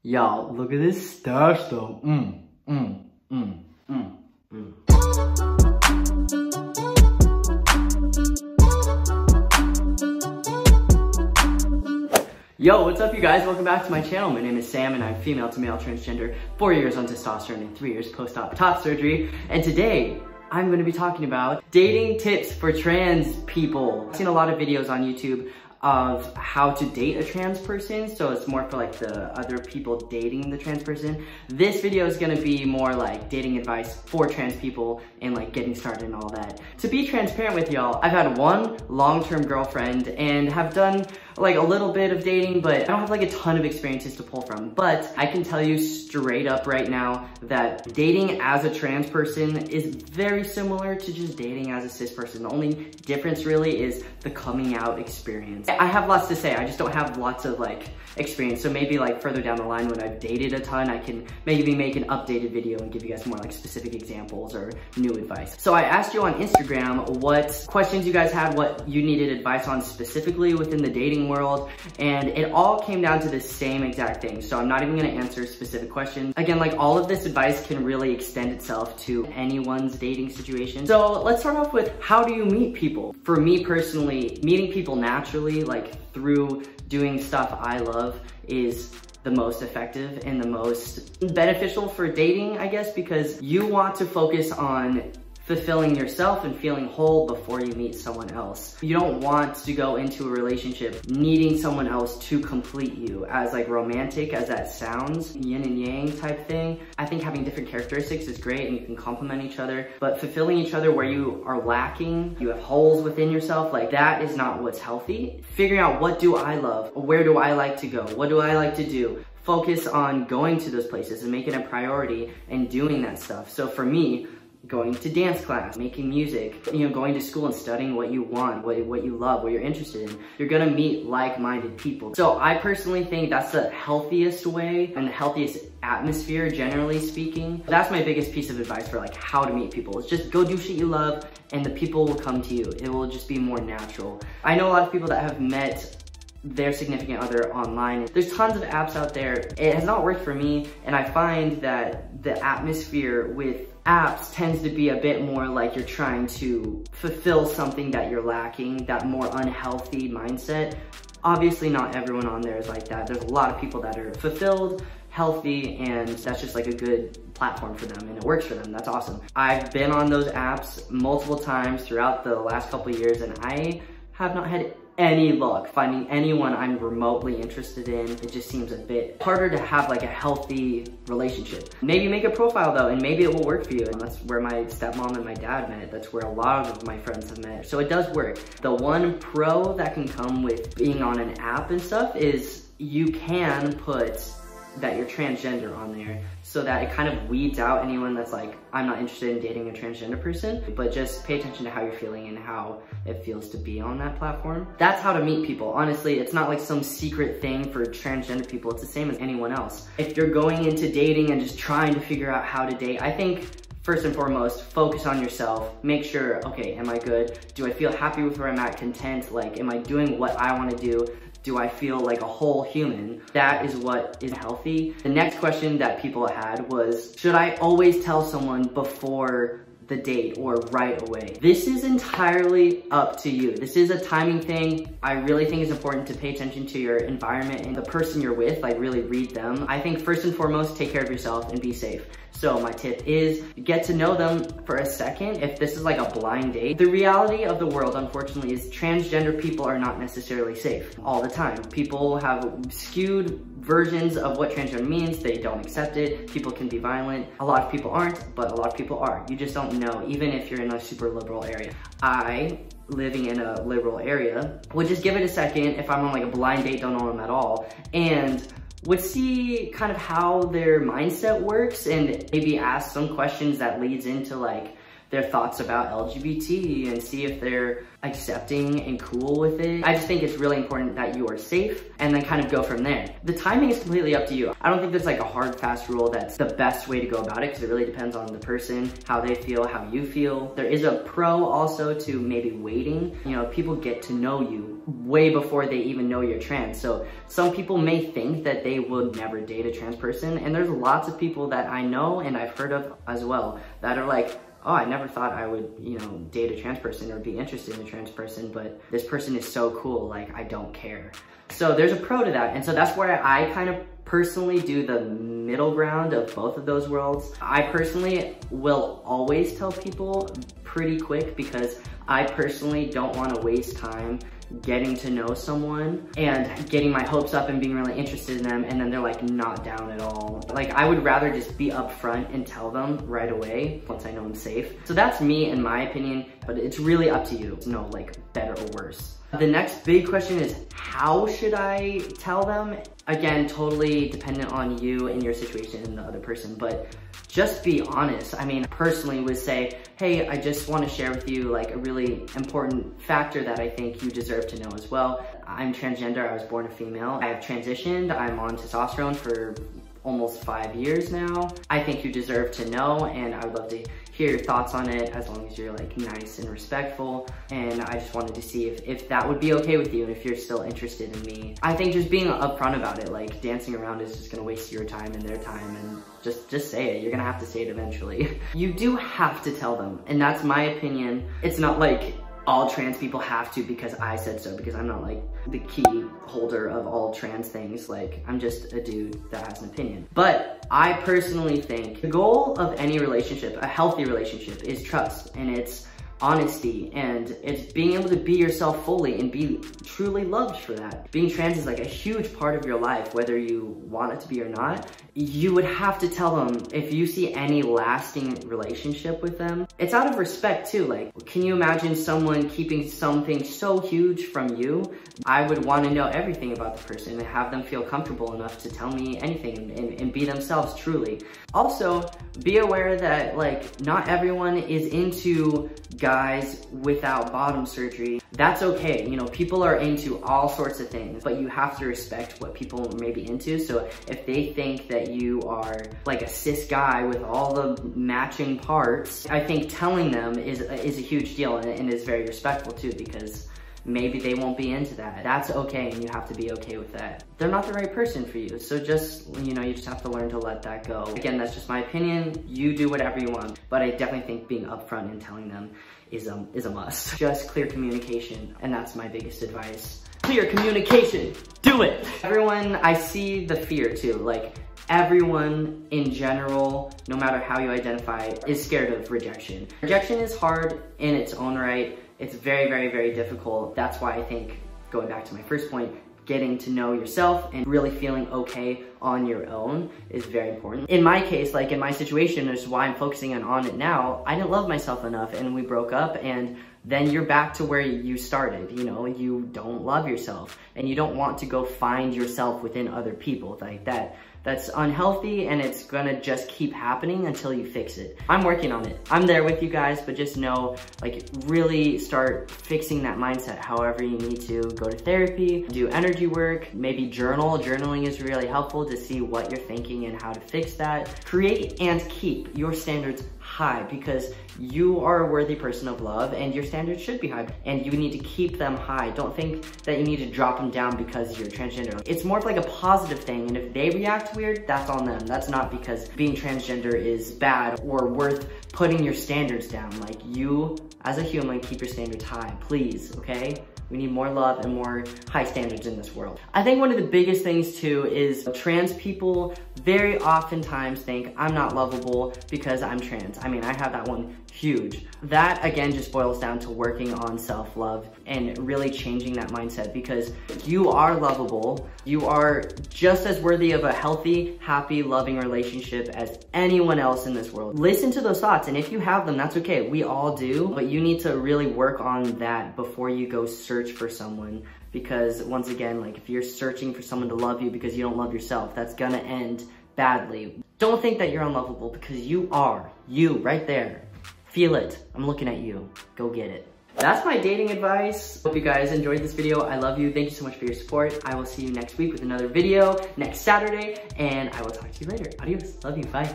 Y'all, look at this stash though. Yo, what's up you guys? Welcome back to my channel. My name is Sam and I'm female to male transgender, 4 years on testosterone and 3 years post-op top surgery. And today, I'm gonna be talking about dating tips for trans people. I've seen a lot of videos on YouTube of how to date a trans person, so it's more for like the other people dating the trans person. This video is gonna be more like dating advice for trans people and like getting started and all that. To be transparent with y'all, I've had one long-term girlfriend and have done like a little bit of dating, but I don't have like a ton of experiences to pull from. But I can tell you straight up right now that dating as a trans person is very similar to just dating as a cis person. The only difference really is the coming out experience. I have lots to say, I just don't have lots of like experience. So maybe like further down the line when I've dated a ton, I can maybe make an updated video and give you guys more like specific examples or new advice. So I asked you on Instagram what questions you guys had, what you needed advice on specifically within the dating world, and it all came down to the same exact thing. So I'm not even gonna answer specific questions. Again, like all of this advice can really extend itself to anyone's dating situation. So let's start off with, how do you meet people? For me personally, meeting people naturally, like through doing stuff I love, is the most effective and the most beneficial for dating, I guess, because you want to focus on fulfilling yourself and feeling whole before you meet someone else. You don't want to go into a relationship needing someone else to complete you. As like romantic as that sounds, yin and yang type thing, I think having different characteristics is great and you can complement each other, but fulfilling each other where you are lacking, you have holes within yourself, like that is not what's healthy. Figuring out, what do I love? Where do I like to go? What do I like to do? Focus on going to those places and making a priority and doing that stuff. So for me, going to dance class, making music, going to school and studying what you want, what you love, what you're interested in, you're gonna meet like-minded people. So I personally think that's the healthiest way and the healthiest atmosphere, generally speaking. That's my biggest piece of advice for like how to meet people. It's just go do shit you love and the people will come to you. It will just be more natural. I know a lot of people that have met their significant other online. There's tons of apps out there. It has not worked for me, and I find that the atmosphere with apps tends to be a bit more like you're trying to fulfill something that you're lacking, that more unhealthy mindset. Obviously not everyone on there is like that. There's a lot of people that are fulfilled, healthy, and that's just like a good platform for them and it works for them. That's awesome. I've been on those apps multiple times throughout the last couple of years and I have not had any luck finding anyone I'm remotely interested in. It just seems a bit harder to have like a healthy relationship. Maybe make a profile though, and maybe it will work for you. And that's where my stepmom and my dad met. That's where a lot of my friends have met. So it does work. The one pro that can come with being on an app and stuff is you can put that you're transgender on there so that it kind of weeds out anyone that's like, I'm not interested in dating a transgender person, but just pay attention to how you're feeling and how it feels to be on that platform. That's how to meet people. Honestly, it's not like some secret thing for transgender people. It's the same as anyone else. If you're going into dating and just trying to figure out how to date, I think first and foremost, focus on yourself. Make sure, okay, am I good? Do I feel happy with where I'm at, content? Like, am I doing what I want to do? Do I feel like a whole human? That is what is healthy. The next question that people had was, should I always tell someone before the date or right away? This is entirely up to you. This is a timing thing. I really think it's important to pay attention to your environment and the person you're with, like really read them. I think first and foremost, take care of yourself and be safe. So my tip is get to know them for a second. If this is like a blind date, the reality of the world, unfortunately, is transgender people are not necessarily safe all the time. People have skewed versions of what transgender means. They don't accept it. People can be violent. A lot of people aren't, but a lot of people are. You just don't know, even if you're in a super liberal area. Living in a liberal area, would just give it a second if I'm on like a blind date, don't know them at all, and would see kind of how their mindset works and maybe ask some questions that leads into like their thoughts about LGBT and see if they're accepting and cool with it. I just think it's really important that you are safe and then kind of go from there. The timing is completely up to you. I don't think there's like a hard, fast rule that's the best way to go about it, because it really depends on the person, how they feel, how you feel. There is a pro also to maybe waiting. You know, people get to know you way before they even know you're trans. So some people may think that they would never date a trans person, and there's lots of people that I know and I've heard of as well that are like, oh, I never thought I would, you know, date a trans person or be interested in a trans person, but this person is so cool, like, I don't care. So there's a pro to that, and so that's where I kind of personally do the middle ground of both of those worlds. I personally will always tell people pretty quick, because I personally don't want to waste time getting to know someone and getting my hopes up and being really interested in them, and then they're like not down at all. Like, I would rather just be upfront and tell them right away once I know I'm safe. So that's me in my opinion, but it's really up to you. There's no like better or worse. The next big question is, how should I tell them? Again, totally dependent on you and your situation and the other person, but just be honest. I mean, personally would say, hey, I just want to share with you like a really important factor that I think you deserve to know as well. I'm transgender, I was born a female. I have transitioned, I'm on testosterone for almost 5 years now. I think you deserve to know, and I would love to hear your thoughts on it, as long as you're like nice and respectful. And I just wanted to see if that would be okay with you, and if you're still interested in me. I think just being upfront about it, like dancing around is just gonna waste your time and their time, and just say it. You're gonna have to say it eventually. You do have to tell them, and that's my opinion. It's not like all trans people have to because I said so, because I'm not like the key holder of all trans things. Like, I'm just a dude that has an opinion. But I personally think the goal of any relationship, a healthy relationship, is trust, and it's honesty, and it's being able to be yourself fully and be truly loved for that. Being trans is like a huge part of your life, whether you want it to be or not. You would have to tell them if you see any lasting relationship with them. It's out of respect too. Like, can you imagine someone keeping something so huge from you? I would want to know everything about the person and have them feel comfortable enough to tell me anything and be themselves truly. Also, be aware that like not everyone is into guys without bottom surgery. That's okay. You know, people are into all sorts of things, but you have to respect what people may be into. So if they think that you are like a cis guy with all the matching parts, I think telling them is a huge deal, and is very respectful too, because maybe they won't be into that. That's okay, and you have to be okay with that. They're not the right person for you, so just, you know, you just have to learn to let that go. Again, that's just my opinion. You do whatever you want, but I definitely think being upfront and telling them is a must. Just clear communication, and that's my biggest advice. Clear communication, do it! Everyone, I see the fear too, like, everyone in general, no matter how you identify, is scared of rejection. Rejection is hard in its own right. It's very, very, very difficult. That's why I think, going back to my first point, getting to know yourself and really feeling okay on your own is very important. In my case, like in my situation, which is why I'm focusing on it now, I didn't love myself enough, and we broke up, and then you're back to where you started. You know, you don't love yourself, and you don't want to go find yourself within other people like that. That's unhealthy, and it's gonna just keep happening until you fix it. I'm working on it. I'm there with you guys, but just know, like, really start fixing that mindset however you need to. Go to therapy, do energy work, maybe journal. Journaling is really helpful to see what you're thinking and how to fix that. Create and keep your standards high, because you are a worthy person of love, and your standards should be high, and you need to keep them high. Don't think that you need to drop them down because you're transgender. It's more of like a positive thing, and if they react weird, that's on them. That's not because being transgender is bad or worth putting your standards down. Like, you as a human, keep your standards high, please, okay? We need more love and more high standards in this world. I think one of the biggest things too is trans people very oftentimes think I'm not lovable because I'm trans. I mean, I have that one huge. That again just boils down to working on self-love and really changing that mindset, because you are lovable. You are just as worthy of a healthy, happy, loving relationship as anyone else in this world. Listen to those thoughts, and if you have them, that's okay. We all do, but you need to really work on that before you go search for someone. Because once again, like, if you're searching for someone to love you because you don't love yourself, that's gonna end badly. Don't think that you're unlovable, because you are. You, right there. Feel it. I'm looking at you. Go get it. That's my dating advice. Hope you guys enjoyed this video. I love you. Thank you so much for your support. I will see you next week with another video next Saturday, and I will talk to you later. Adios. Love you. Bye.